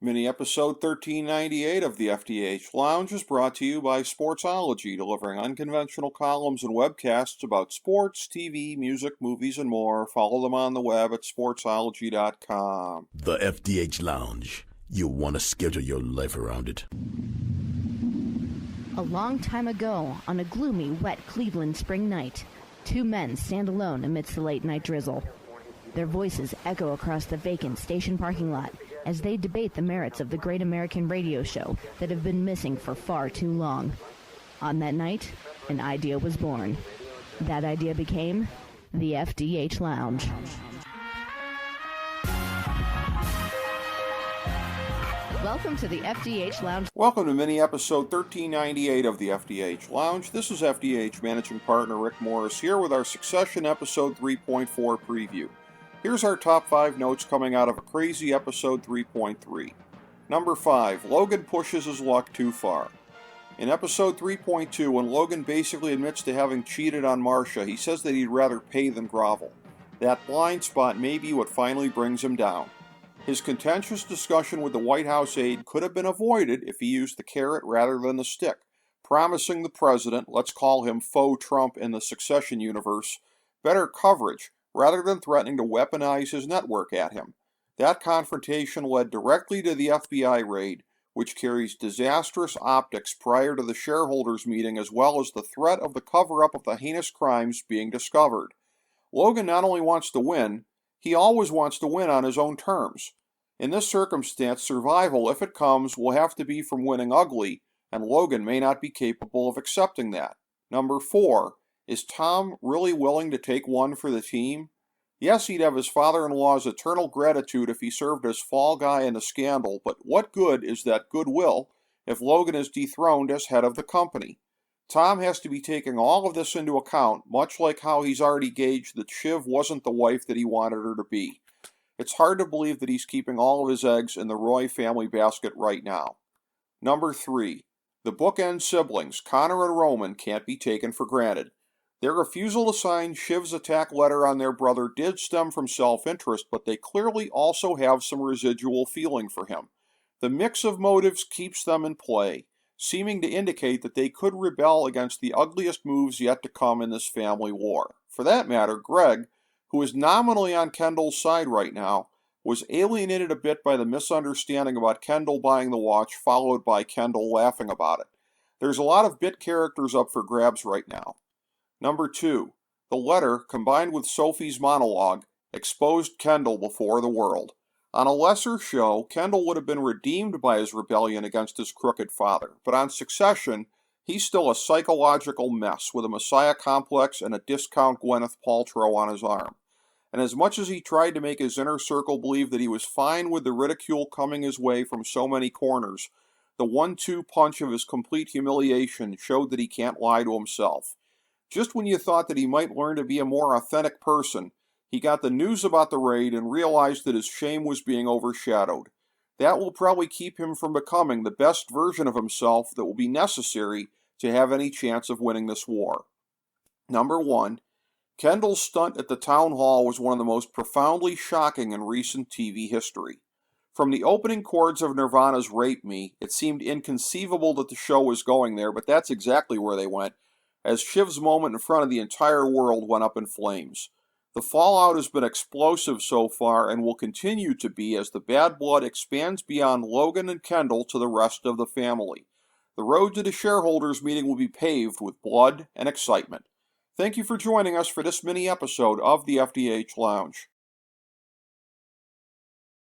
Mini episode 1398 of the FDH Lounge is brought to you by Sportsology, delivering unconventional columns and webcasts about sports, TV, music, movies, and more. Follow them on the web at sportsology.com. The FDH Lounge. You'll want to schedule your life around it. A long time ago, on a gloomy, wet Cleveland spring night, two men stand alone amidst the late-night drizzle. Their voices echo across the vacant station parking lot as they debate the merits of the great American radio show that have been missing for far too long. On that night, an idea was born. That idea became the FDH Lounge. Welcome to the FDH Lounge. Welcome to mini episode 1398 of the FDH Lounge. This is FDH Managing Partner Rick Morris here with our Succession episode 3.4 preview. Here's our top 5 notes coming out of a crazy episode 3.3. Number 5, Logan pushes his luck too far. In episode 3.2, when Logan basically admits to having cheated on Marcia, he says that he'd rather pay than grovel. That blind spot may be what finally brings him down. His contentious discussion with the White House aide could have been avoided if he used the carrot rather than the stick, promising the president, let's call him faux Trump in the Succession universe, better coverage, rather than threatening to weaponize his network at him. That confrontation led directly to the FBI raid, which carries disastrous optics prior to the shareholders' meeting as well as the threat of the cover-up of the heinous crimes being discovered. Logan not only wants to win, he always wants to win on his own terms. In this circumstance, survival, if it comes, will have to be from winning ugly, and Logan may not be capable of accepting that. Number 4. Is Tom really willing to take one for the team? Yes, he'd have his father-in-law's eternal gratitude if he served as fall guy in the scandal, but what good is that goodwill if Logan is dethroned as head of the company? Tom has to be taking all of this into account, much like how he's already gauged that Shiv wasn't the wife that he wanted her to be. It's hard to believe that he's keeping all of his eggs in the Roy family basket right now. Number 3. The bookend siblings, Connor and Roman, can't be taken for granted. Their refusal to sign Shiv's attack letter on their brother did stem from self-interest, but they clearly also have some residual feeling for him. The mix of motives keeps them in play, seeming to indicate that they could rebel against the ugliest moves yet to come in this family war. For that matter, Greg, who is nominally on Kendall's side right now, was alienated a bit by the misunderstanding about Kendall buying the watch, followed by Kendall laughing about it. There's a lot of bit characters up for grabs right now. Number 2. The letter, combined with Sophie's monologue, exposed Kendall before the world. On a lesser show, Kendall would have been redeemed by his rebellion against his crooked father, but on Succession, he's still a psychological mess with a messiah complex and a discount Gwyneth Paltrow on his arm. And as much as he tried to make his inner circle believe that he was fine with the ridicule coming his way from so many corners, the 1-2 punch of his complete humiliation showed that he can't lie to himself. Just when you thought that he might learn to be a more authentic person, he got the news about the raid and realized that his shame was being overshadowed. That will probably keep him from becoming the best version of himself that will be necessary to have any chance of winning this war. Number 1. Kendall's stunt at the town hall was one of the most profoundly shocking in recent TV history. From the opening chords of Nirvana's Rape Me, it seemed inconceivable that the show was going there, but that's exactly where they went, as Shiv's moment in front of the entire world went up in flames. The fallout has been explosive so far and will continue to be as the bad blood expands beyond Logan and Kendall to the rest of the family. The road to the shareholders meeting will be paved with blood and excitement. Thank you for joining us for this mini episode of the FDH Lounge.